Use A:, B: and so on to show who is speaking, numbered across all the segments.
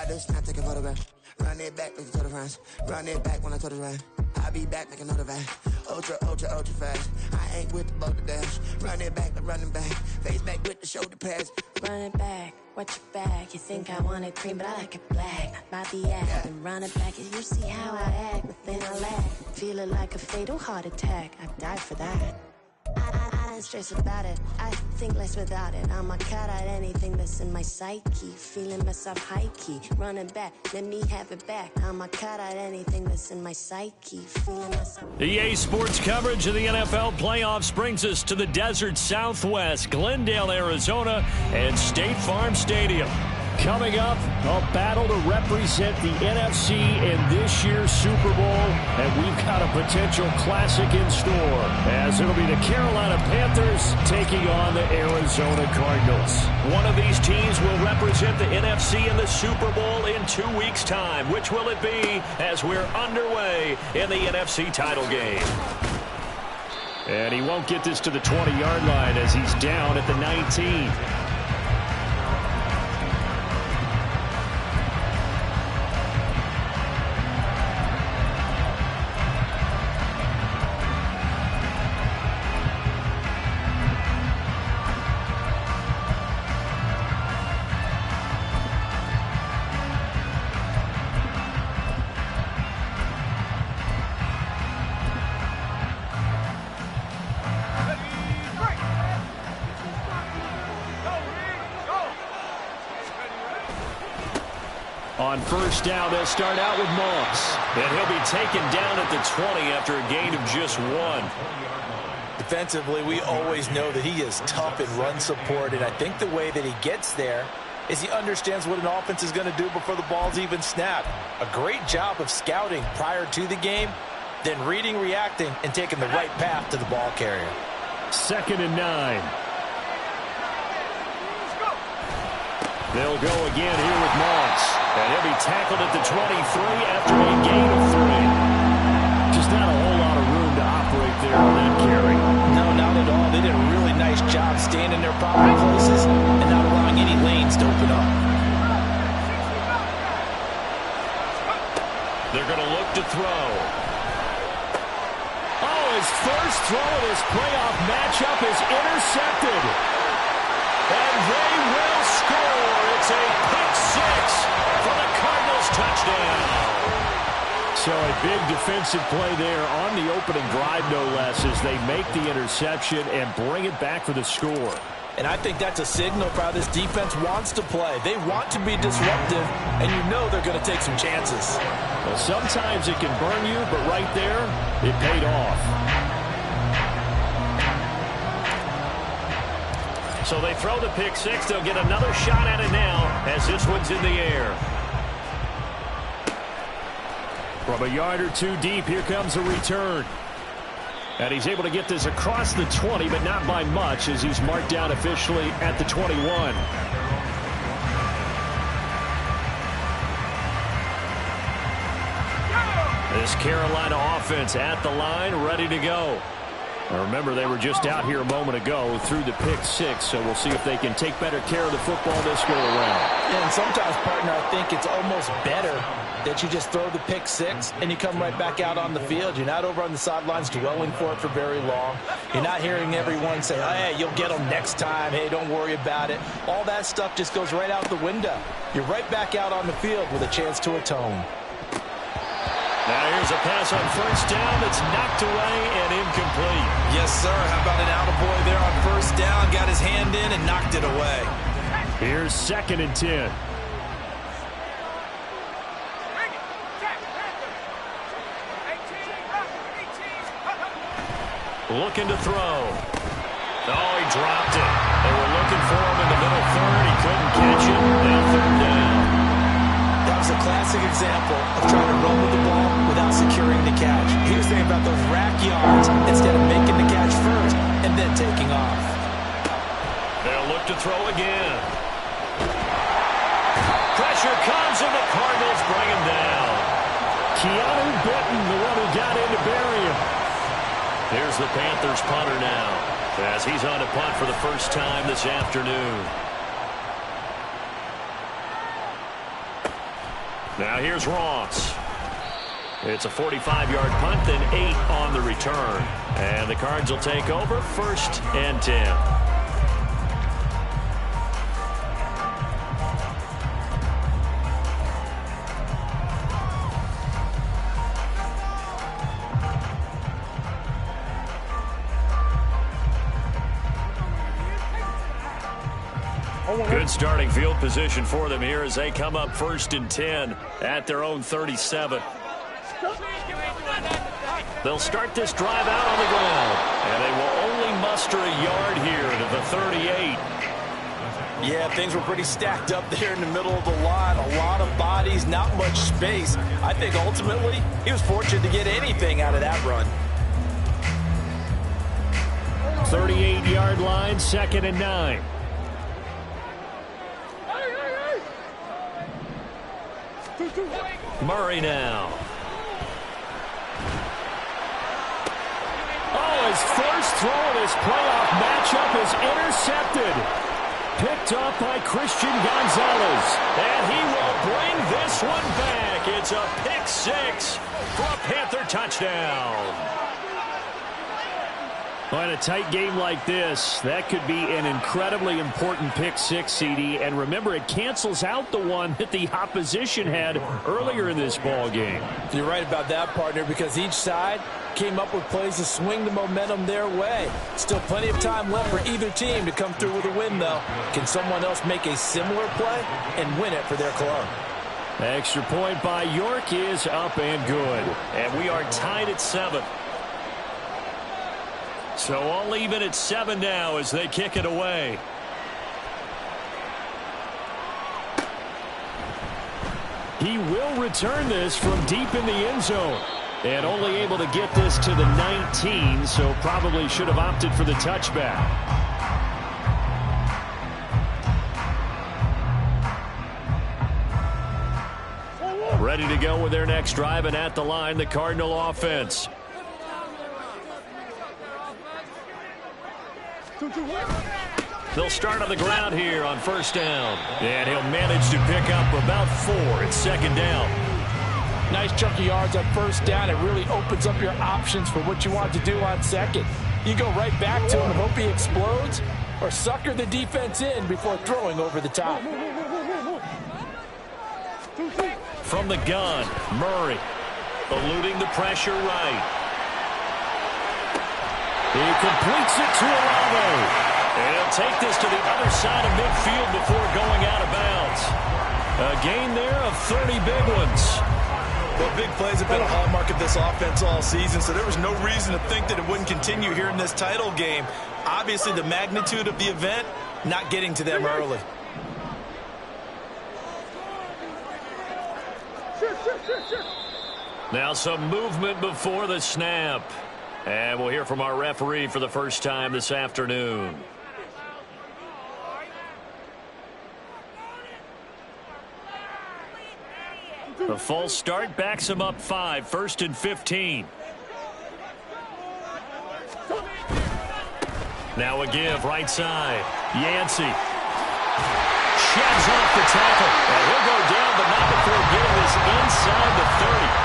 A: I do snap, take a photograph. Run it back, make it to the friends. Run it back when I told it right. I'll be back, make another van. Ultra, ultra, ultra fast. I ain't with the boat to dash. Run it back, like running back. Face back with the shoulder pads.
B: Run it back, watch your back. You think I want it cream, but I like it black. About the act, and run it back. And you see how I act, but then I laugh. Feel it like a fatal heart attack. I'd die for that. I don't stress about it. I think less without it. I'ma cut out anything that's in my psyche. Feeling myself high key. Running back, let me have it back. I'ma cut out anything that's in my psyche. Feeling myself.
C: EA Sports coverage of the NFL playoffs brings us to the desert Southwest, Glendale, Arizona, and State Farm Stadium. Coming up, a battle to represent the NFC in this year's Super Bowl, and we've got a potential classic in store, as it'll be the Carolina Panthers taking on the Arizona Cardinals. One of these teams will represent the NFC in the Super Bowl in 2 weeks' time. Which will it be as we're underway in the NFC title game? And he won't get this to the 20-yard line as he's down at the 19. On first down, they'll start out with Moss. And he'll be taken down at the 20 after a gain of just 1.
D: Defensively, we always know that he is tough in run support, and I think the way that he gets there is he understands what an offense is going to do before the ball's even snapped. A great job of scouting prior to the game, then reading, reacting, and taking the right path to the ball carrier.
C: 2nd and 9. They'll go again here with Moss. And he'll be tackled at the 23 after a gain of 3. Just not a whole lot of room to operate there on that carry.
D: No, not at all. They did a really nice job staying in their proper places and not allowing any lanes to open up.
C: They're going to look to throw. Oh, his first throw of this playoff matchup is intercepted. And they will score. It's a pick 6 for the Cardinals touchdown. So a big defensive play there on the opening drive, no less, as they make the interception and bring it back for the score.
D: And I think that's a signal for how this defense wants to play. They want to be disruptive, and you know they're going to take some chances.
C: Well, sometimes it can burn you, but right there, it paid off. So they throw the pick 6. They'll get another shot at it now as this one's in the air. From a yard or 2 deep, here comes a return. And he's able to get this across the 20, but not by much, as he's marked down officially at the 21. This Carolina offense at the line, ready to go. Now remember, they were just out here a moment ago through the pick 6, so we'll see if they can take better care of the football this go around.
D: Yeah, and sometimes, partner, I think it's almost better that you just throw the pick 6 and you come right back out on the field. You're not over on the sidelines dwelling for it for very long. You're not hearing everyone say, oh, hey, you'll get them next time. Hey, don't worry about it. All that stuff just goes right out the window. You're right back out on the field with a chance to atone.
C: Now here's a pass on first down that's knocked away and incomplete.
D: Yes, sir. How about an attaboy there on first down? Got his hand in and knocked it away.
C: Here's 2nd and 10. Looking to throw. Oh, he dropped it. They were looking for him in the middle third. He couldn't catch it. Now 3rd down.
D: That was a classic example of trying to run with the ball without securing the catch. He was thinking about those rack yards instead of making the catch first and then taking off.
C: They'll look to throw again. Pressure comes and the Cardinals bring him down. Keanu Benton, the one who got in to bury him. Here's the Panthers punter now, as he's on to punt for the first time this afternoon. Now here's Ross. It's a 45-yard punt, then 8 on the return. And the Cards will take over, 1st and 10. Good starting field position for them here as they come up 1st and 10 at their own 37. They'll start this drive out on the ground, and they will only muster a yard here to the 38.
D: Yeah, things were pretty stacked up there in the middle of the line. A lot of bodies, not much space. I think ultimately he was fortunate to get anything out of that run.
C: 38-yard line, 2nd and 9. Murray now. Oh, his first throw in his playoff matchup is intercepted. Picked up by Christian Gonzalez. And he will bring this one back. It's a pick 6 for a Panther touchdown. Well, in a tight game like this, that could be an incredibly important pick 6, CD. And remember, it cancels out the one that the opposition had earlier in this ball game.
D: You're right about that, partner, because each side came up with plays to swing the momentum their way. Still plenty of time left for either team to come through with a win, though. Can someone else make a similar play and win it for their club?
C: Extra point by York is up and good. And we are tied at 7. So all even at 7 now as they kick it away. He will return this from deep in the end zone. And only able to get this to the 19, so probably should have opted for the touchback. Ready to go with their next drive, and at the line, the Cardinal offense. They'll start on the ground here on 1st down. And he'll manage to pick up about 4. It's 2nd down.
D: Nice chunk of yards on 1st down. It really opens up your options for what you want to do on 2nd. You go right back to him and hope he explodes, or sucker the defense in before throwing over the top.
C: From the gun, Murray eluding the pressure right. He completes it to Olave. And he'll take this to the other side of midfield before going out of bounds. A gain there of 30 big ones.
E: Well, big plays have been a hallmark of this offense all season, so there was no reason to think that it wouldn't continue here in this title game. Obviously, the magnitude of the event not getting to them early.
C: Now some movement before the snap. And we'll hear from our referee for the first time this afternoon. The false start backs him up 5, 1st and 15. Now a give, right side. Yancey sheds off the tackle. And he'll go down, but not before getting this inside the 30.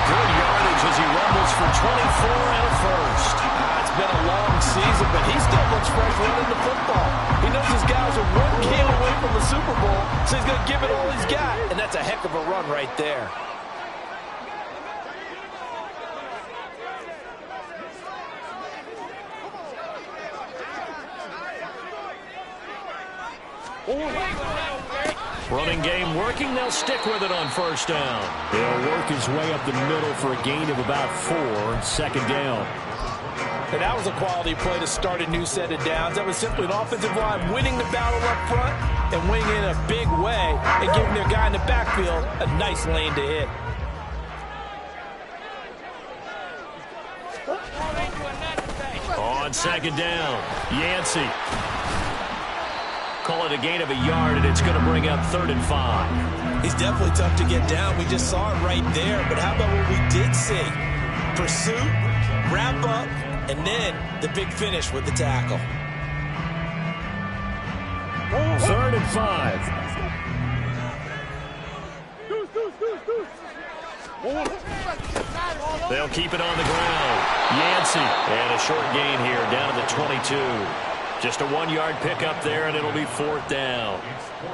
C: Good yardage as he rumbles for 24 and a first.
D: It's been a long season, but he still looks fresh running the football. He knows his guys are 1 game away from the Super Bowl, so he's going to give it all he's got. And that's a heck of a run right there.
C: Running game working. They'll stick with it on 1st down. He'll work his way up the middle for a gain of about 4. 2nd down.
D: And that was a quality play to start a new set of downs. That was simply an offensive line winning the battle up front and winning in a big way and giving their guy in the backfield a nice lane to hit.
C: On 2nd down, Yancey. Call it a gain of a yard, and it's going to bring up 3rd and 5.
E: He's definitely tough to get down. We just saw it right there. But how about what we did see? Pursuit, wrap up, and then the big finish with the tackle.
C: 3rd and 5. They'll keep it on the ground. Yancey, and a short gain here down to the 22. Just a 1-yard pickup there, and it'll be 4th down.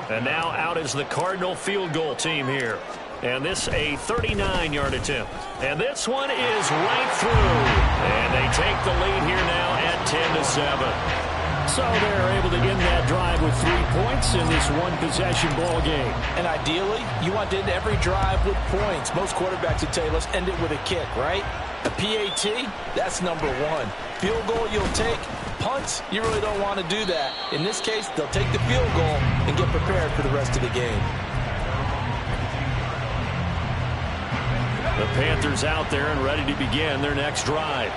C: And now out is the Cardinal field goal team here. And this a 39-yard attempt. And this one is right through. And they take the lead here now at 10-7. So they're able to end that drive with 3 points in this one-possession ball game.
D: And ideally, you want to end every drive with points. Most quarterbacks would tell you, let's end it with a kick, right? A PAT, that's number 1. Field goal you'll take. Punts, you really don't want to do that. In this case, they'll take the field goal and get prepared for the rest of the game.
C: The Panthers out there and ready to begin their next drive.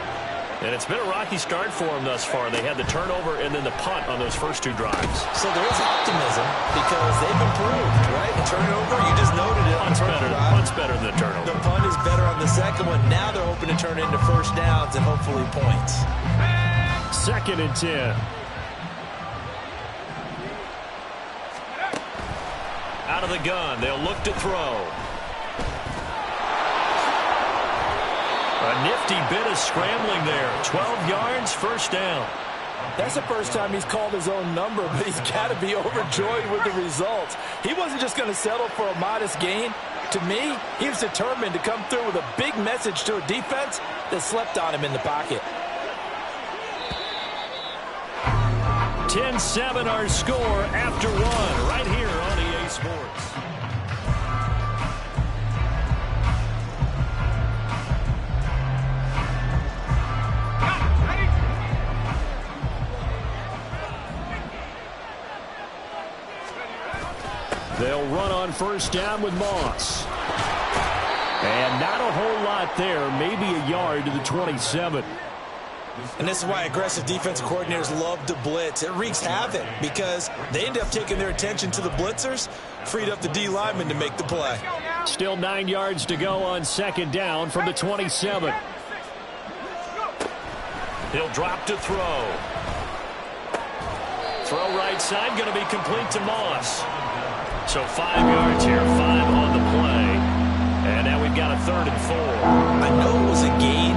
C: And it's been a rocky start for them thus far. They had the turnover and then the punt on those first 2 drives.
D: So there is optimism because they've improved, right? The turnover, you just noted it.
C: Punt's better than the turnover.
D: The punt is better on the second one. Now they're hoping to turn it into first downs and hopefully points.
C: 2nd and 10. Out of the gun, they'll look to throw. A nifty bit of scrambling there. 12 yards, first down.
D: That's the first time he's called his own number, but he's got to be overjoyed with the results. He wasn't just going to settle for a modest gain. To me, he was determined to come through with a big message to a defense that slept on him in the pocket.
C: 10-7 our score after 1 right here on EA Sports. They'll run on first down with Moss. And not a whole lot there, maybe a yard to the 27.
D: And this is why aggressive defensive coordinators love to blitz. It wreaks havoc because they end up taking their attention to the blitzers, freed up the D lineman to make the play.
C: Still 9 yards to go on 2nd down from the 27. He'll drop to throw. Throw right side, going to be complete to Moss. So 5 yards here, 5 on the play. And now we've got a 3rd and 4.
D: I know it was a gain,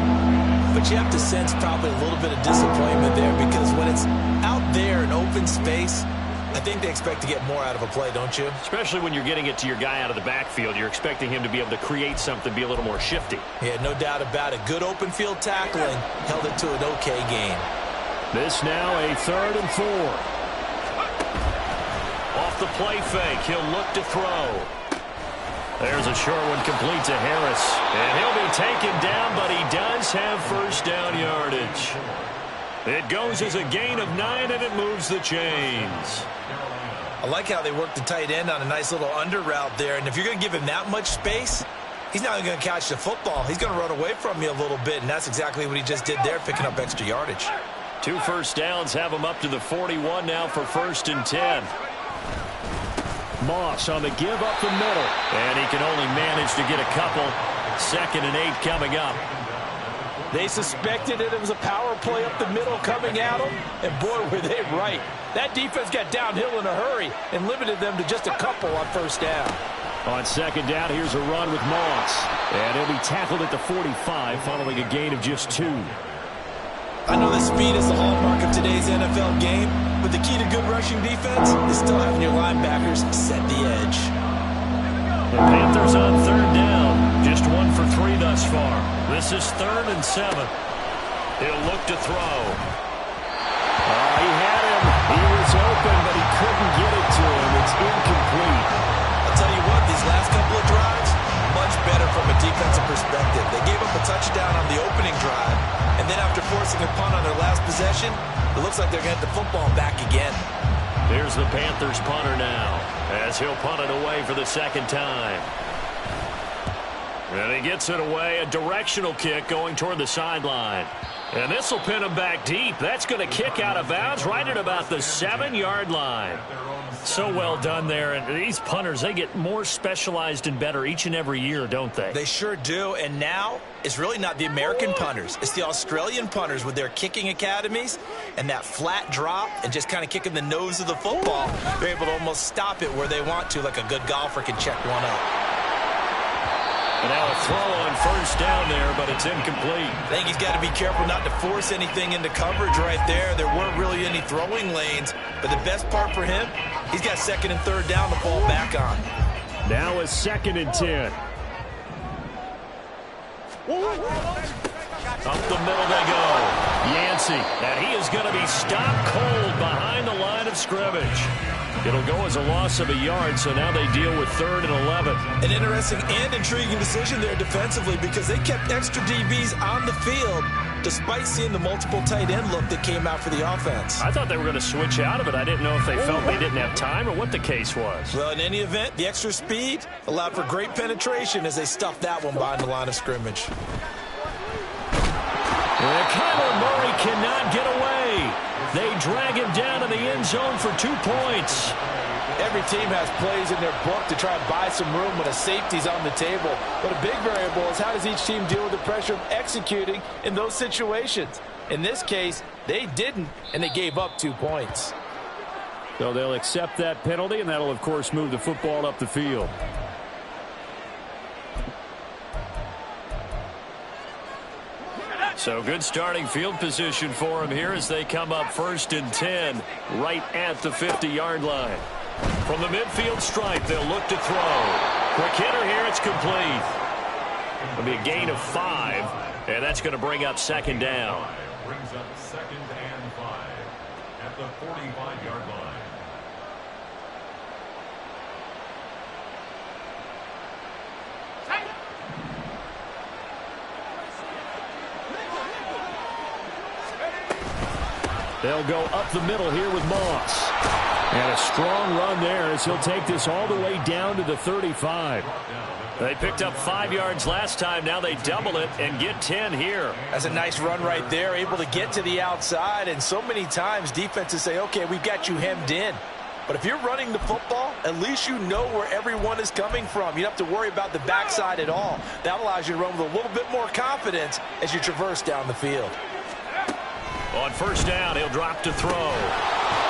D: but you have to sense probably a little bit of disappointment there because when it's out there in open space, I think they expect to get more out of a play, don't you?
C: Especially when you're getting it to your guy out of the backfield. You're expecting him to be able to create something, be a little more shifty.
D: Yeah, no doubt about it. Good open field tackling held it to an okay gain.
C: This now a 3rd and 4. Off the play fake, he'll look to throw. There's a short one complete to Harris. And he'll be taken down, but he does have first down yardage. It goes as a gain of 9, and it moves the chains.
D: I like how they work the tight end on a nice little under route there. And if you're going to give him that much space, he's not going to catch the football. He's going to run away from you a little bit, and that's exactly what he just did there, picking up extra yardage.
C: 2 first downs have him up to the 41 now for 1st and 10. Moss on the give up the middle. And he can only manage to get a couple. 2nd and 8 coming up.
D: They suspected it was a power play up the middle coming at them. And boy, were they right. That defense got downhill in a hurry and limited them to just a couple on first down.
C: On 2nd down, here's a run with Moss. And he'll be tackled at the 45 following a gain of just 2.
D: I know that speed is the hallmark of today's NFL game, but the key to good rushing defense is still having your linebackers set the edge.
C: The Panthers on 3rd down. Just 1 for 3 thus far. This is 3rd and 7. He'll look to throw. He had him. He was open, but he couldn't get it to him. It's incomplete.
D: I'll tell you what, these last couple of drives, much better from a defensive perspective. They gave up a touchdown on the opening drive, and then after forcing a punt on their last possession, it looks like they're going to get the football back again.
C: Here's the Panthers punter now, as he'll punt it away for the 2nd time. And he gets it away, a directional kick going toward the sideline. And this will pin him back deep. That's going to kick out of bounds right at about the 7-yard line. So well done there. And these punters, they get more specialized and better each and every year, don't they?
D: They sure do. And now it's really not the American punters. It's the Australian punters with their kicking academies and that flat drop and just kind of kicking the nose of the football. They're able to almost stop it where they want to, like a good golfer can check one up.
C: And now a throw on first down there, but it's incomplete.
E: I think he's got to be careful not to force anything into coverage right there. There weren't really any throwing lanes, but the best part for him, he's got second and third down to fall back on.
C: Now a 2nd and 10. Up the middle they go. Yancey, and he is going to be stopped cold behind the line of scrimmage. It'll go as a loss of a yard, so now they deal with 3rd and 11.
E: An interesting and intriguing decision there defensively because they kept extra DBs on the field despite seeing the multiple tight end look that came out for the offense.
C: I thought they were going to switch out of it. I didn't know if they felt they didn't have time or what the case was.
E: Well, in any event, the extra speed allowed for great penetration as they stuffed that one behind the line of scrimmage.
C: Kyler Murray cannot get away. They drag him down to the end zone for 2 points.
D: Every team has plays in their book to try and buy some room when a safety's on the table. But a big variable is how does each team deal with the pressure of executing in those situations. In this case, they didn't, and they gave up 2 points.
C: So they'll accept that penalty, and that'll, of course, move the football up the field. So good starting field position for him here as they come up 1st and 10 right at the 50-yard line. From the midfield stripe, they'll look to throw. Quick hitter here, it's complete. It'll be a gain of 5, and that's going to bring up 2nd down.
F: Brings up 2nd and 5 at the 45-yard line.
C: They'll go up the middle here with Moss. And a strong run there as he'll take this all the way down to the 35. They picked up 5 yards last time. Now they double it and get 10 here.
E: That's a nice run right there, able to get to the outside. And so many times defenses say, okay, we've got you hemmed in. But if you're running the football, at least you know where everyone is coming from. You don't have to worry about the backside at all. That allows you to run with a little bit more confidence as you traverse down the field.
C: On first down, he'll drop to throw.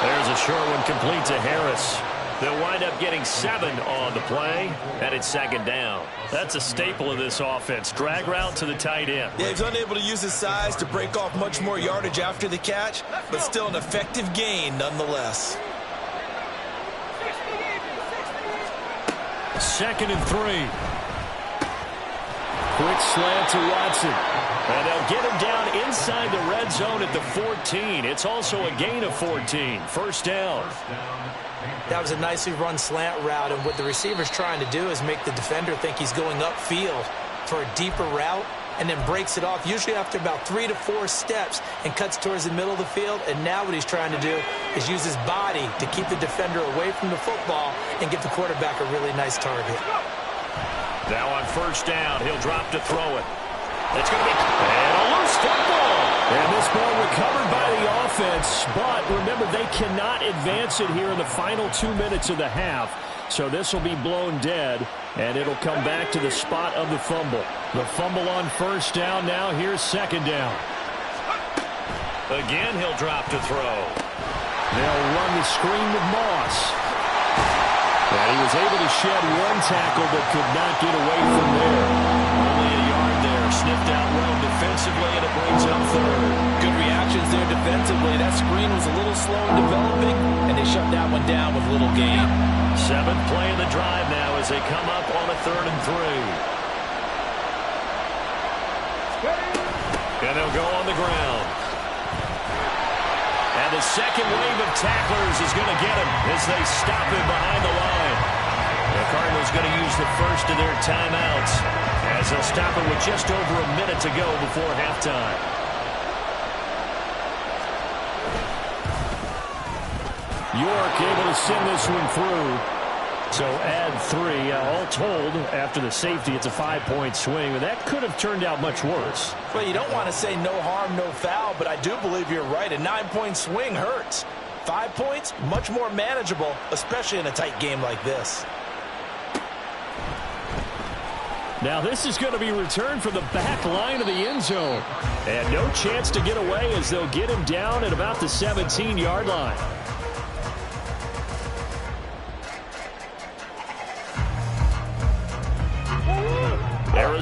C: There's a short one complete to Harris. They'll wind up getting 7 on the play, and it's 2nd down. That's a staple of this offense. Drag route to the tight end.
E: Yeah, he's unable to use his size to break off much more yardage after the catch, but still an effective gain nonetheless.
C: 2nd and 3. Quick slant to Watson. And they'll get him down inside the red zone at the 14. It's also a gain of 14. First down.
D: That was a nicely run slant route, and what the receiver's trying to do is make the defender think he's going upfield for a deeper route and then breaks it off, usually after about 3 to 4 steps, and cuts towards the middle of the field. And now what he's trying to do is use his body to keep the defender away from the football and give the quarterback a really nice target.
C: Now on first down, he'll drop to throw it. It's going to be a loose football. And this ball recovered by the offense, but remember, they cannot advance it here in the final 2 minutes of the half. So this will be blown dead, and it'll come back to the spot of the fumble. The fumble on first down. Now here's 2nd down. Again, he'll drop to throw. They'll run the screen with Moss. And he was able to shed 1 tackle, but could not get away from there. Only a yard there. Sniffed out well defensively, and it brings up 3rd.
D: Good reactions there defensively. That screen was a little slow in developing, and they shut that one down with little gain.
C: 7th play of the drive now as they come up on a 3rd and 3. And they'll go on the ground. And the second wave of tacklers is going to get him as they stop him behind the line. The Cardinals going to use the first of their timeouts as they'll stop it with just over a minute to go before halftime. York able to send this one through. So add 3. All told, after the safety, it's a 5-point swing. And that could have turned out much worse.
E: Well, you don't want to say no harm, no foul, but I do believe you're right. A 9-point swing hurts. 5 points, much more manageable, especially in a tight game like this.
C: Now this is going to be returned from the back line of the end zone. And no chance to get away as they'll get him down at about the 17-yard line.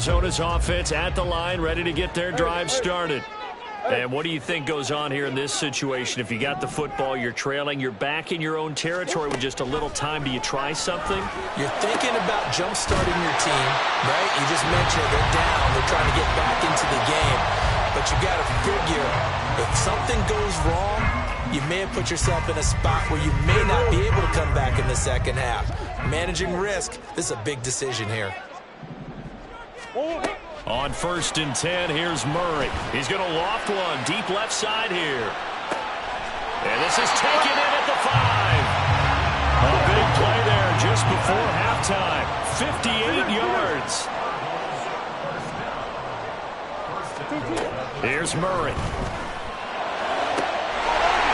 C: Arizona's offense at the line, ready to get their drive started. And what do you think goes on here in this situation? If you got the football, you're trailing, you're back in your own territory with just a little time. Do you try something?
D: You're thinking about jump-starting your team, right? You just mentioned they're down. They're trying to get back into the game. But you got to figure, if something goes wrong, you may have put yourself in a spot where you may not be able to come back in the second half. Managing risk, this is a big decision here.
C: On 1st and 10, here's Murray. He's going to loft one deep left side here. And this is taken in at the 5. A big play there just before halftime. 58 yards. Here's Murray.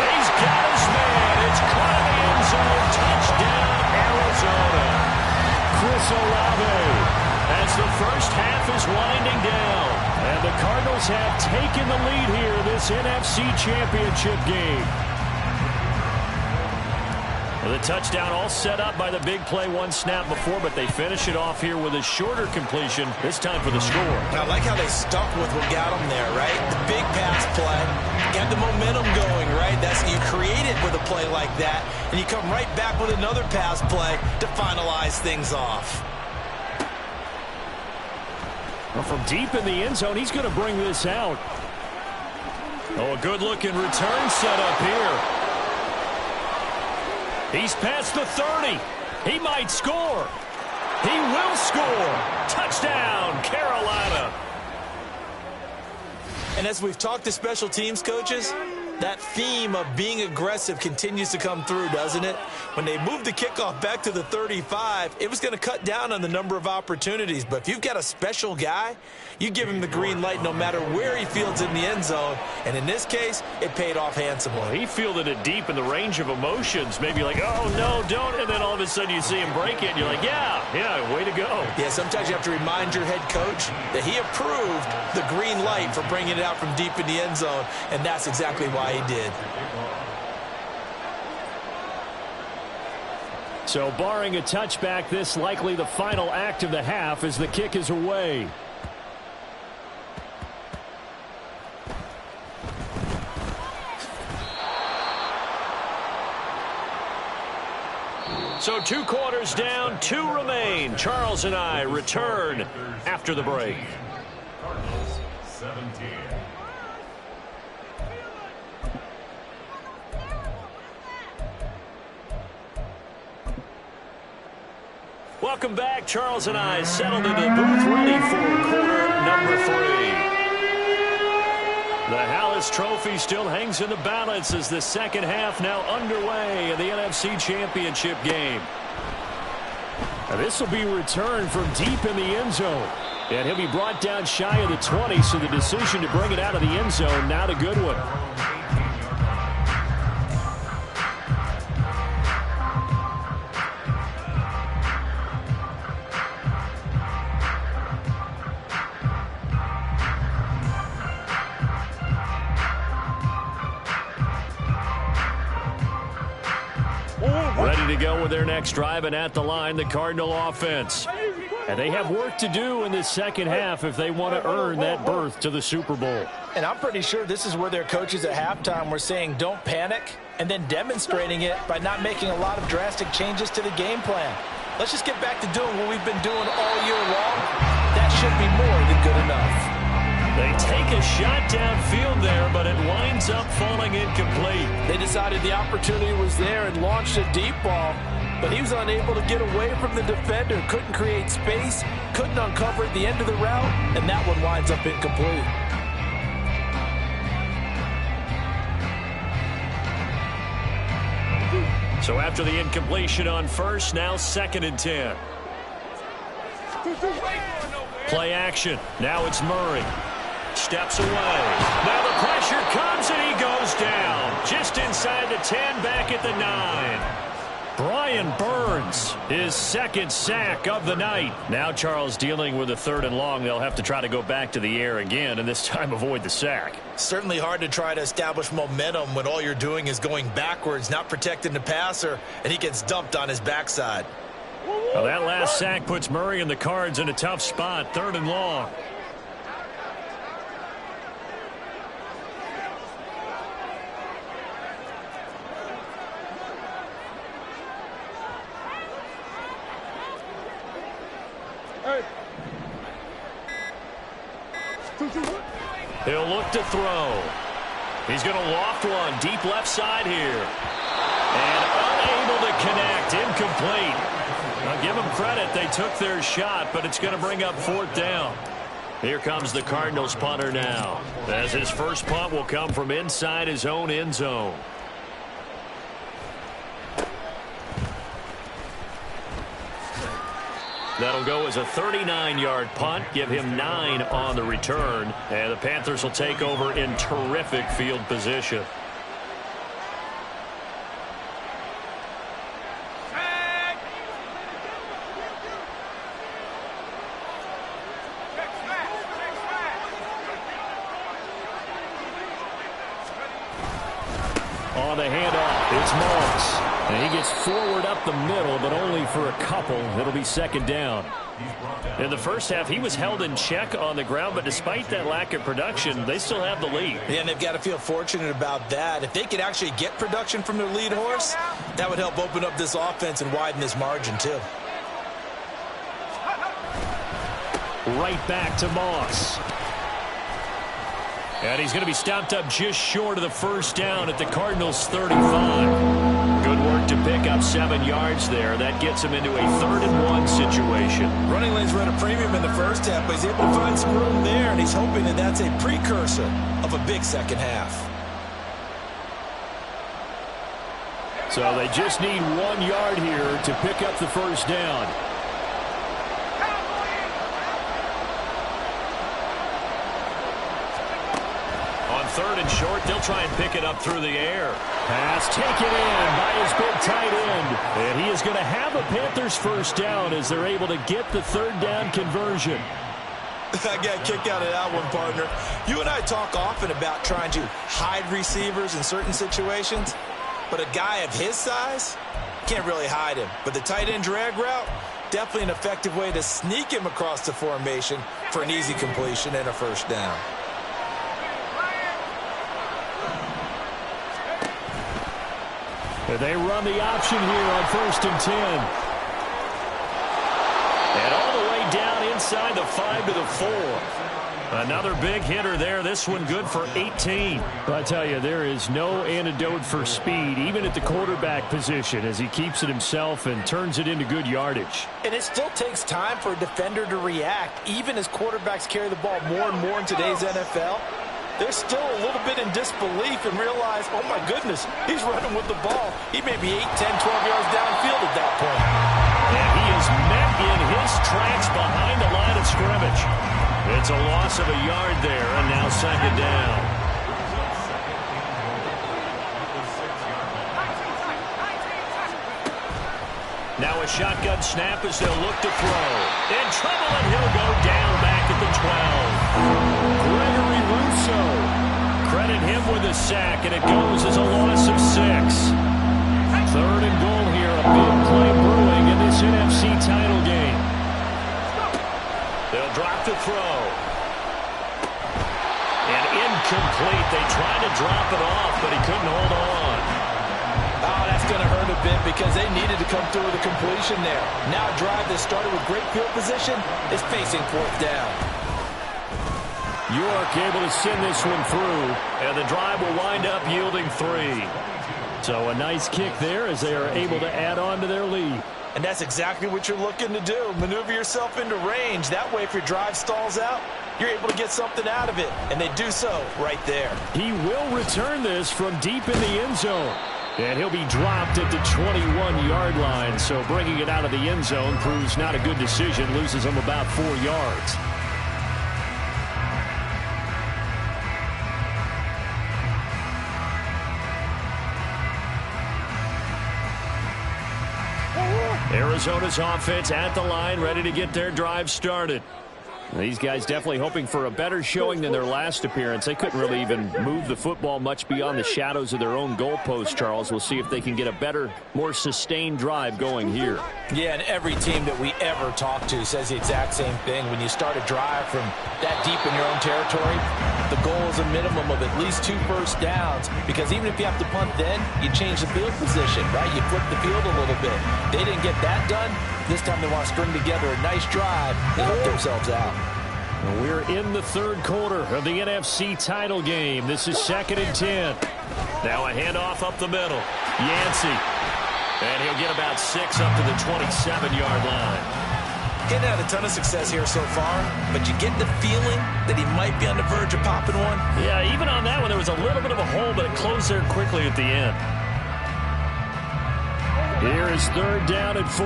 C: He's got his man. It's caught in the end zone. Touchdown, Arizona. Chris Olave. As the first half is winding down, and the Cardinals have taken the lead here in this NFC Championship game. Well, the touchdown all set up by the big play one snap before, but they finish it off here with a shorter completion, this time for the score.
D: I like how they stuck with what got them there, right? The big pass play, got the momentum going, right? That's you create it with a play like that, and you come right back with another pass play to finalize things off.
C: Well, from deep in the end zone, he's going to bring this out. Oh, a good-looking return set up here. He's past the 30. He might score. He will score. Touchdown, Carolina.
D: And as we've talked to special teams coaches, that theme of being aggressive continues to come through, doesn't it? When they moved the kickoff back to the 35, it was going to cut down on the number of opportunities. But if you've got a special guy, you give him the green light no matter where he fields in the end zone. And in this case, it paid off handsomely.
C: Well, he fielded it deep in the range of emotions. Maybe like, oh, no, don't. And then all of a sudden you see him break it. And you're like, yeah, way to go.
D: Yeah, sometimes you have to remind your head coach that he approved the green light for bringing it out from deep in the end zone. And that's exactly why he did.
C: So barring a touchback, this likely the final act of the half as the kick is away. So 2 quarters down, 2 remain. Charles and I return after the break.
F: Cardinals 17.
C: Welcome back. Charles and I settled into the booth, ready for quarter number 3. The Hallis Trophy still hangs in the balance as the second half now underway in the NFC Championship game. Now this will be returned from deep in the end zone. And he'll be brought down shy of the 20, so the decision to bring it out of the end zone, not a good one. Ready to go with their next drive, and at the line, the Cardinal offense. And they have work to do in this second half if they want to earn that berth to the Super Bowl.
D: And I'm pretty sure this is where their coaches at halftime were saying don't panic, and then demonstrating it by not making a lot of drastic changes to the game plan. Let's just get back to doing what we've been doing all year long. That should be more than good enough.
C: They take a shot downfield there, but it winds up falling incomplete.
D: They decided the opportunity was there and launched a deep ball, but he was unable to get away from the defender, couldn't create space, couldn't uncover at the end of the route, and that one winds up incomplete.
C: So after the incompletion on first, now 2nd and 10. Play action. Now it's Murray. Steps away. Now the pressure comes and he goes down. Just inside the 10, back at the 9. Brian Burns, his 2nd sack of the night. Now Charles dealing with a 3rd and long. They'll have to try to go back to the air again, and this time avoid the sack.
D: Certainly hard to try to establish momentum when all you're doing is going backwards, not protecting the passer, and he gets dumped on his backside.
C: Well, that last sack puts Murray and the Cards in a tough spot, 3rd and long. He'll look to throw. He's going to loft one deep left side here. And unable to connect. Incomplete. Now give them credit. They took their shot, but it's going to bring up 4th down. Here comes the Cardinals punter now, as his first punt will come from inside his own end zone. That'll go as a 39-yard punt, give him 9 on the return, and the Panthers will take over in terrific field position. On the handoff, it's Moss. And he gets forward up the middle, but only for a couple. It'll be 2nd down. In the first half, he was held in check on the ground, but despite that lack of production, they still have the lead.
D: Yeah, and they've got to feel fortunate about that. If they could actually get production from their lead horse, that would help open up this offense and widen this margin, too.
C: Right back to Moss. And he's going to be stopped up just short of the 1st down at the Cardinals' 35. Good work to pick up 7 yards there. That gets him into a 3rd and 1 situation.
D: Running lanes were at a premium in the first half, but he's able to find some room there, and he's hoping that that's a precursor of a big second half.
C: So they just need 1 yard here to pick up the 1st down. On 3rd and short, they'll try and pick it up through the air. Pass taken in by his big tight end. And he is going to have a Panthers 1st down as they're able to get the 3rd down conversion.
D: I got a kick out of that one, partner. You and I talk often about trying to hide receivers in certain situations, but a guy of his size can't really hide him. But the tight end drag route, definitely an effective way to sneak him across the formation for an easy completion and a 1st down.
C: They run the option here on 1st and 10. And all the way down inside the 5 to the 4. Another big hitter there. This one good for 18. But I tell you, there is no antidote for speed, even at the quarterback position, as he keeps it himself and turns it into good yardage.
D: And it still takes time for a defender to react, even as quarterbacks carry the ball more and more in today's NFL. They're still a little bit in disbelief and realize, oh my goodness, he's running with the ball. He may be 8, 10, 12 yards downfield at that point.
C: And he is met in his tracks behind the line of scrimmage. It's a loss of a yard there, and now 2nd down. Now a shotgun snap as they'll look to throw. In trouble, and he'll go down back at the 12. Gregory Rousseau. Credit him with a sack, and it goes as a loss of 6. 3rd and goal here. A big play brewing in this NFC title game. They'll drop to throw. And incomplete. They tried to drop it off, but he couldn't hold on.
D: Oh, that's going to hurt a bit because they needed to come through with a completion there. Now a drive that started with great field position is facing 4th down.
C: York able to send this one through, and the drive will wind up yielding 3. So a nice kick there as they are able to add on to their lead.
D: And that's exactly what you're looking to do. Maneuver yourself into range. That way, if your drive stalls out, you're able to get something out of it. And they do so right there.
C: He will return this from deep in the end zone. And he'll be dropped at the 21-yard line. So bringing it out of the end zone proves not a good decision. Loses him about 4 yards. Arizona's offense at the line, ready to get their drive started. These guys definitely hoping for a better showing than their last appearance. They couldn't really even move the football much beyond the shadows of their own goalpost, Charles. We'll see if they can get a better, more sustained drive going here.
D: Yeah, and every team that we ever talk to says the exact same thing. When you start a drive from that deep in your own territory, the goal is a minimum of at least 2 first downs, because even if you have to punt then, you change the field position, right? You flip the field a little bit. They didn't get that done. This time they want to string together a nice drive and help themselves out.
C: We're in the third quarter of the NFC title game. This is 2nd and 10. Now a handoff up the middle. Yancey. And he'll get about 6 up to the 27-yard line.
D: Getting had a ton of success here so far, but you get the feeling that he might be on the verge of popping one.
C: Yeah, even on that one, there was a little bit of a hole, but it closed there quickly at the end. Here is 3rd down and 4.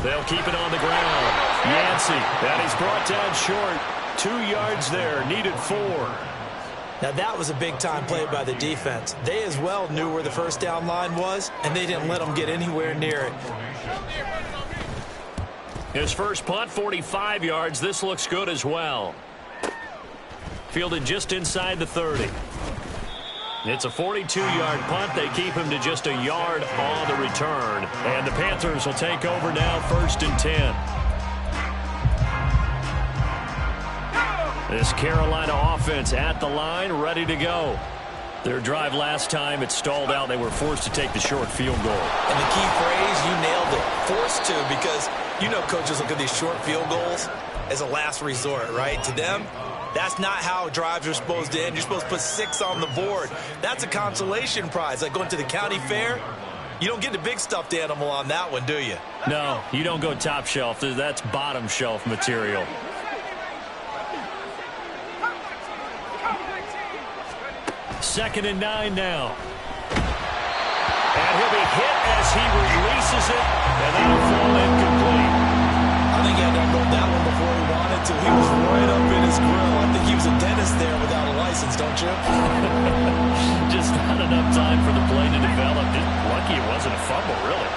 C: They'll keep it on the ground. Yancey, that is brought down short. 2 yards there, needed 4.
D: Now that was a big-time play by the defense. They as well knew where the first down line was, and they didn't let them get anywhere near it.
C: His first punt, 45 yards. This looks good as well. Fielded just inside the 30. It's a 42-yard punt. They keep him to just a yard on the return. And the Panthers will take over now, 1st and 10. This Carolina offense at the line, ready to go. Their drive last time, it stalled out. They were forced to take the short field goal.
D: And the key phrase, you nailed it, forced to, because you know coaches look at these short field goals as a last resort, right? To them, that's not how drives are supposed to end. You're supposed to put 6 on the board. That's a consolation prize, like going to the county fair. You don't get the big stuffed animal on that one, do you?
C: No, you don't go top shelf. That's bottom shelf material. Second and 9 now. And he'll be hit as he releases it, and that'll fall incomplete.
D: I think he had to unload that one before he wanted to. He was right up in his grill. I think he was a dentist there without a license, don't you?
C: Just not enough time for the play to develop. Just lucky it wasn't a fumble, really.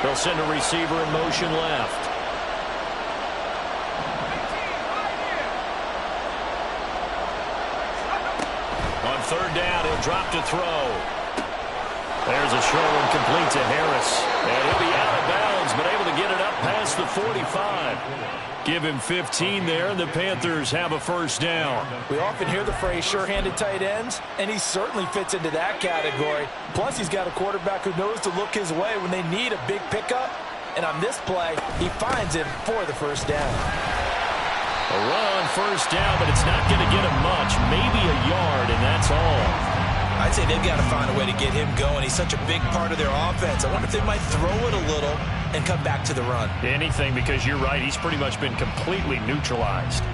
C: They'll send a receiver in motion left. On 3rd down, he'll drop to throw. There's a short one complete to Harris. And he'll be out of bounds, but able to get it up past the 45. Give him 15 there, and the Panthers have a 1st down.
D: We often hear the phrase sure-handed tight ends, and he certainly fits into that category. Plus, he's got a quarterback who knows to look his way when they need a big pickup. And on this play, he finds him for the 1st down.
C: A run on 1st down, but it's not going to get him much. Maybe a yard, and that's all.
D: I'd say they've got to find a way to get him going. He's such a big part of their offense. I wonder if they might throw it a little and come back to the run.
C: Anything, because you're right. He's pretty much been completely neutralized.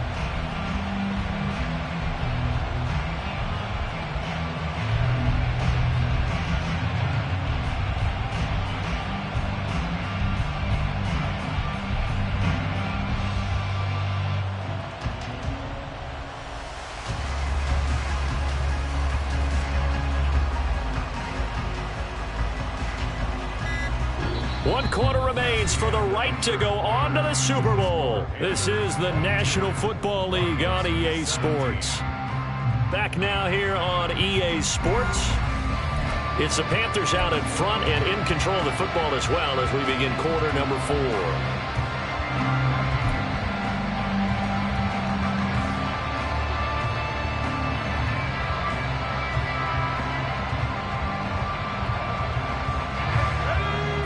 C: Quarter remains for the right to go on to the Super Bowl. This is the National Football League on EA Sports. Back now here on EA Sports. It's the Panthers out in front and in control of the football as well as we begin quarter number 4.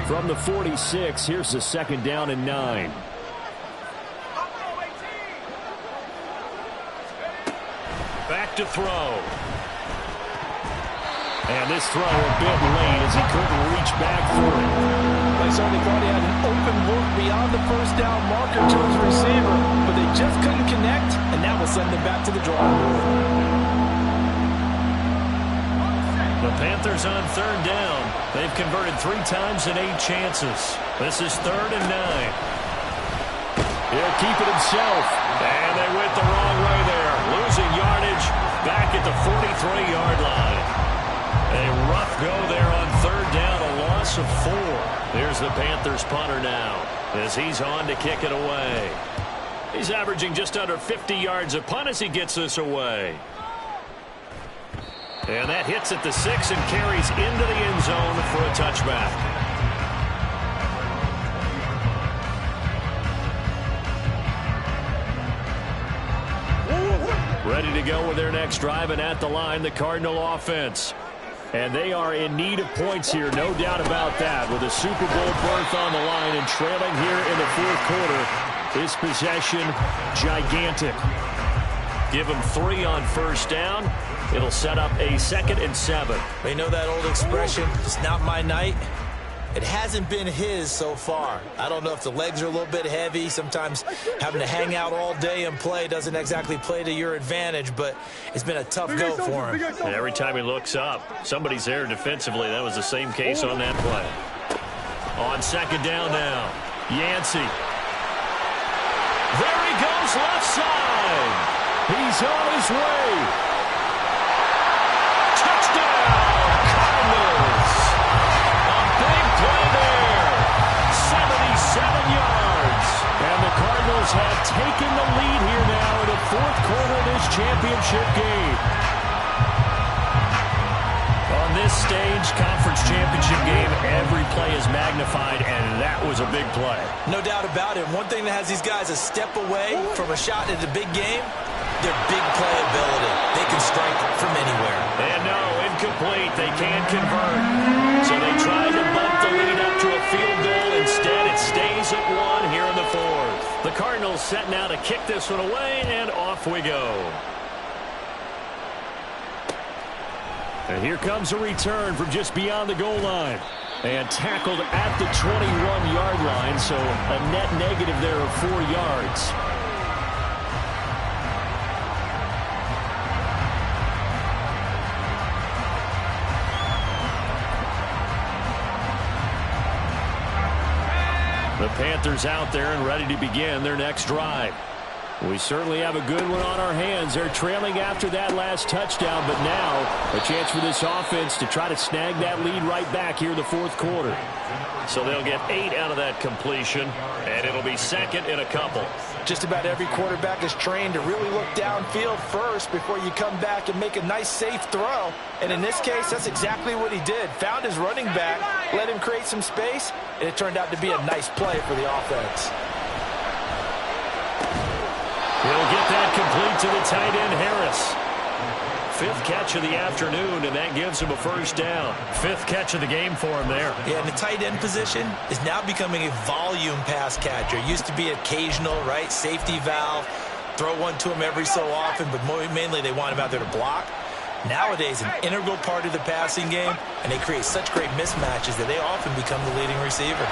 C: From the 46, here's the 2nd down and 9. Back to throw. And this throw a bit late as he couldn't reach back for it.
D: They certainly thought he had an open look beyond the 1st down marker to his receiver, but they just couldn't connect, and that will send them back to the drawing board.
C: The Panthers on 3rd down. They've converted 3 times in 8 chances. This is 3rd and 9. He'll keep it himself. And they went the wrong way there, losing the 43-yard line. A rough go there on third down, a loss of 4. Here's the Panthers punter now as he's on to kick it away. He's averaging just under 50 yards a punt as he gets this away. And that hits at the 6 and carries into the end zone for a touchback. Ready to go with their next drive, and at the line, the Cardinal offense. And they are in need of points here, no doubt about that. With a Super Bowl berth on the line and trailing here in the fourth quarter, this possession gigantic. Give them 3 on first down. It'll set up a 2nd and 7.
D: You know that old expression, it's not my night? It hasn't been his so far. I don't know if the legs are a little bit heavy. Sometimes having to hang out all day and play doesn't exactly play to your advantage, but it's been a tough go for him.
C: And every time he looks up, somebody's there defensively. That was the same case on that play. On second down now, Yancey. There he goes, left side. He's on his way. Touchdown, Cardinals. Big play there, 77 yards. And the Cardinals have taken the lead here now in the fourth quarter of this championship game. On this stage, conference championship game, every play is magnified, and that was a big play.
D: No doubt about it. One thing that has these guys a step away from a shot at a big game, their big play ability. They can strike from anywhere.
C: And no, incomplete. They can't convert. So they tried to bump the lead up to a field goal. Instead, it stays at 1 here in the fourth. The Cardinals set now to kick this one away, and off we go. And here comes a return from just beyond the goal line. And tackled at the 21-yard line, so a net negative there of 4 yards. The Panthers out there and ready to begin their next drive. We certainly have a good one on our hands. They're trailing after that last touchdown, but now a chance for this offense to try to snag that lead right back here in the fourth quarter. So they'll get 8 out of that completion, and it'll be 2nd and a couple.
D: Just about every quarterback is trained to really look downfield first before you come back and make a nice, safe throw. And in this case, that's exactly what he did. Found his running back, let him create some space, and it turned out to be a nice play for the offense.
C: He'll get that complete to the tight end, Harris. 5th catch of the afternoon, and that gives him a first down. 5th catch of the game for him there.
D: Yeah, and the tight end position is now becoming a volume pass catcher. It used to be occasional, right? Safety valve. Throw one to him every so often, but mainly they want him out there to block. Nowadays, an integral part of the passing game, and they create such great mismatches that they often become the leading receiver.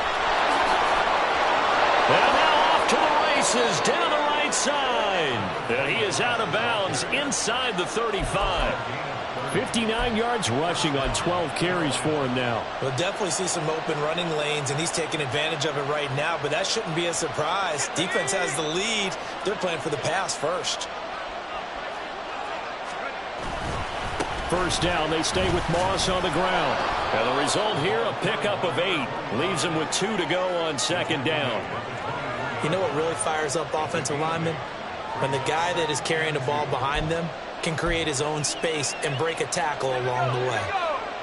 C: And now off to the races, down the right side. And he is out of bounds inside the 35. 59 yards rushing on 12 carries for him now.
D: We'll definitely see some open running lanes, and he's taking advantage of it right now, but that shouldn't be a surprise. Defense has the lead. They're playing for the pass first.
C: First down, they stay with Moss on the ground. And the result here, a pickup of 8. Leaves them with 2 to go on second down.
D: You know what really fires up offensive linemen? When the guy that is carrying the ball behind them can create his own space and break a tackle along the way.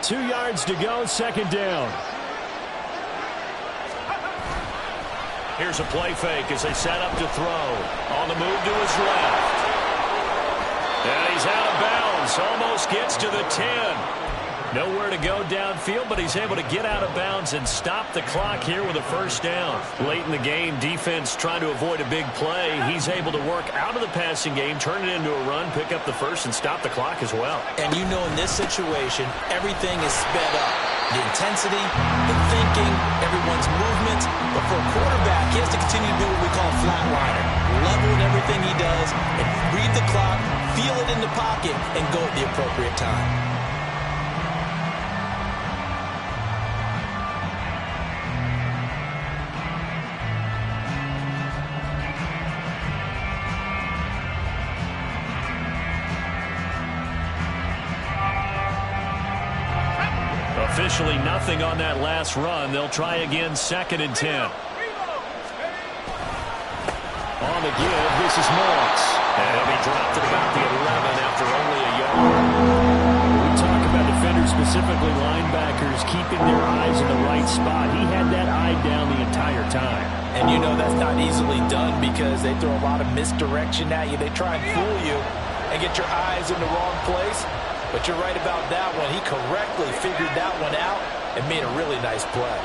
C: 2 yards to go, second down. Here's a play fake as they set up to throw. On the move to his left. And he's out of bounds. Almost gets to the 10. Nowhere to go downfield, but he's able to get out of bounds and stop the clock here with a first down. Late in the game, defense trying to avoid a big play. He's able to work out of the passing game, turn it into a run, pick up the first, and stop the clock as well.
D: And you know in this situation, everything is sped up. The intensity, the thinking, everyone's movement. But for a quarterback, he has to continue to do what we call flatliner. Level in everything he does and read the clock, feel it in the pocket, and go at the appropriate time.
C: Officially nothing on that last run. They'll try again, 2nd and 10. On the give, this is Moss. And he'll be dropped at about the 11 after only a yard. We talk about defenders, specifically linebackers, keeping their eyes in the right spot. He had that eye down the entire time.
D: And you know that's not easily done because they throw a lot of misdirection at you. They try and fool you and get your eyes in the wrong place. But you're right about that one. He correctly figured that one out and made a really nice play.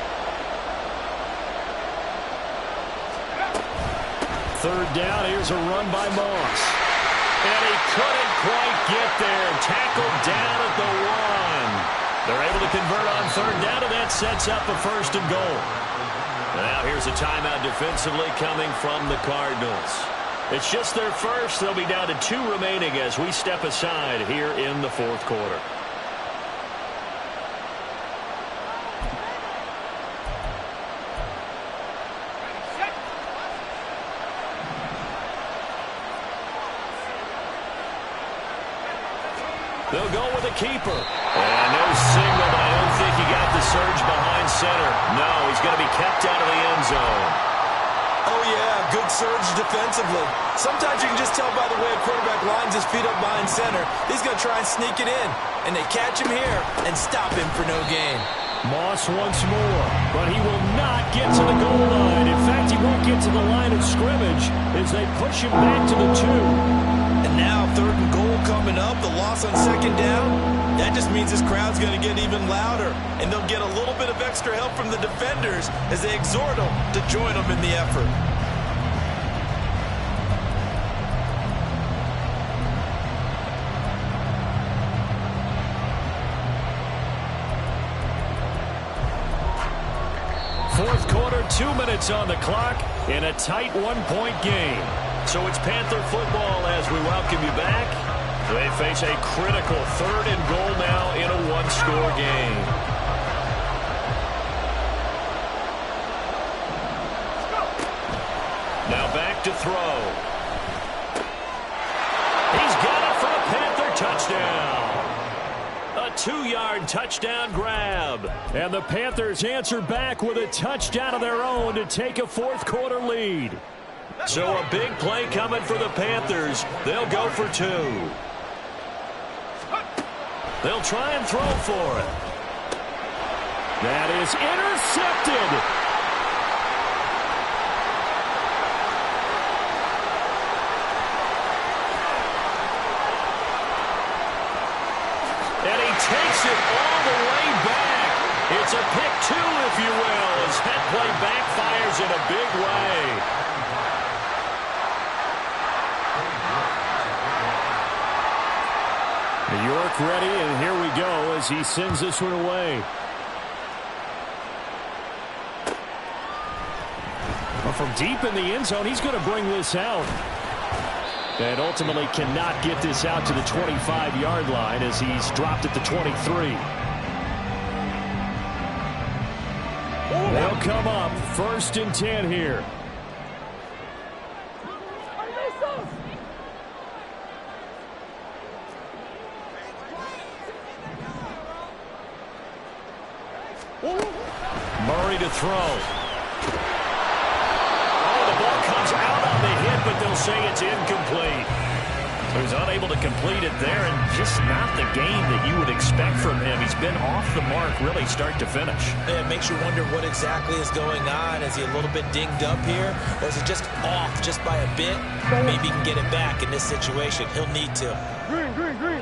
C: 3rd down, here's a run by Moss. And he couldn't quite get there. Tackled down at the 1. They're able to convert on 3rd down, and that sets up a 1st and goal. Now here's a timeout defensively coming from the Cardinals. It's just their first. They'll be down to 2 remaining as we step aside here in the 4th quarter. They'll go with a keeper. And no signal, but I don't think he got the surge behind center. No, he's going to be kept out of the end zone.
E: Oh, yeah, good surge defensively. Sometimes you can just tell by the way a quarterback lines his feet up behind center. He's going to try and sneak it in. And they catch him here and stop him for no gain.
C: Moss once more, but he will not get to the goal line. In fact, he won't get to the line of scrimmage as they push him back to the 2.
E: And now 3rd and goal coming up. The loss on 2nd down. That just means this crowd's going to get even louder. And they'll get a little bit of extra help from the defenders as they exhort them to join them in the effort.
C: Fourth quarter, 2 minutes on the clock in a tight 1-point game. So it's Panther football as we welcome you back. They face a critical 3rd and goal now in a 1-score game. Now back to throw. He's got it for a Panther touchdown. A 2-yard touchdown grab. And the Panthers answer back with a touchdown of their own to take a 4th quarter lead. So a big play coming for the Panthers. They'll go for 2. They'll try and throw for it. That is intercepted. And he takes it all the way back. It's a pick 2, if you will, as that play backfires in a big way. York ready, and here we go as he sends this one away. Well, from deep in the end zone, he's going to bring this out. And ultimately cannot get this out to the 25-yard line as he's dropped at the 23. They'll come up 1st and 10 here. Murray to throw. Oh, the ball comes out on the hit, but they'll say it's incomplete. So he's unable to complete it there, and just not the game that you would expect from him. He's been off the mark really start to finish.
D: It makes you wonder what exactly is going on. Is he a little bit dinged up here, or is it just off just by a bit? Maybe he can get it back in this situation. He'll need to.
G: Green.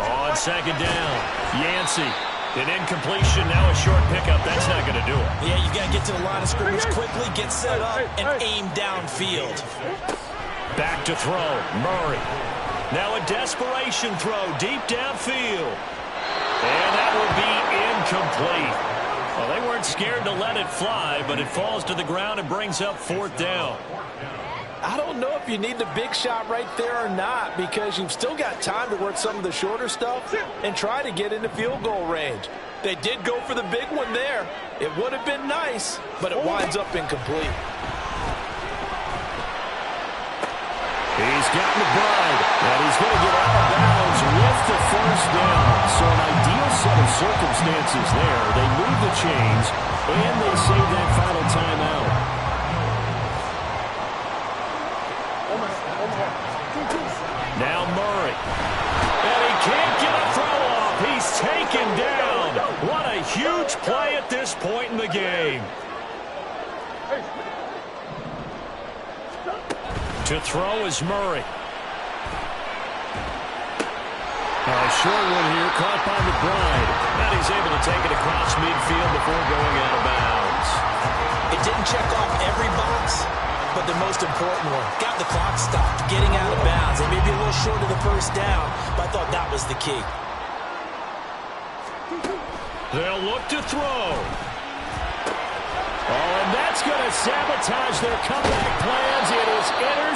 C: On 2nd down, Yancey. An incompletion, now a short pickup. That's not going to do it.
D: Yeah, you got to get to the line of scrimmage quickly, get set up, and aim downfield.
C: Back to throw, Murray. Now a desperation throw deep downfield. And that will be incomplete. Well, they weren't scared to let it fly, but it falls to the ground and brings up 4th down.
D: I don't know if you need the big shot right there or not, because you've still got time to work some of the shorter stuff and try to get into field goal range. They did go for the big one there. It would have been nice, but it winds up incomplete.
C: got McBride, and he's going to get out of bounds with the first down. So an ideal set of circumstances there. They move the chains, and they save that final timeout. Now Murray. And he can't get a throw off. He's taken down. What a huge play at this point in the game. To throw is Murray. Short one here, caught by McBride. And he's able to take it across midfield before going out of bounds.
D: It didn't check off every box, but the most important one. Got the clock stopped, getting out of bounds. They may be a little short of the first down, but I thought that was the key.
C: They'll look to throw. Oh, and that's going to sabotage their comeback plans. It is intercepted.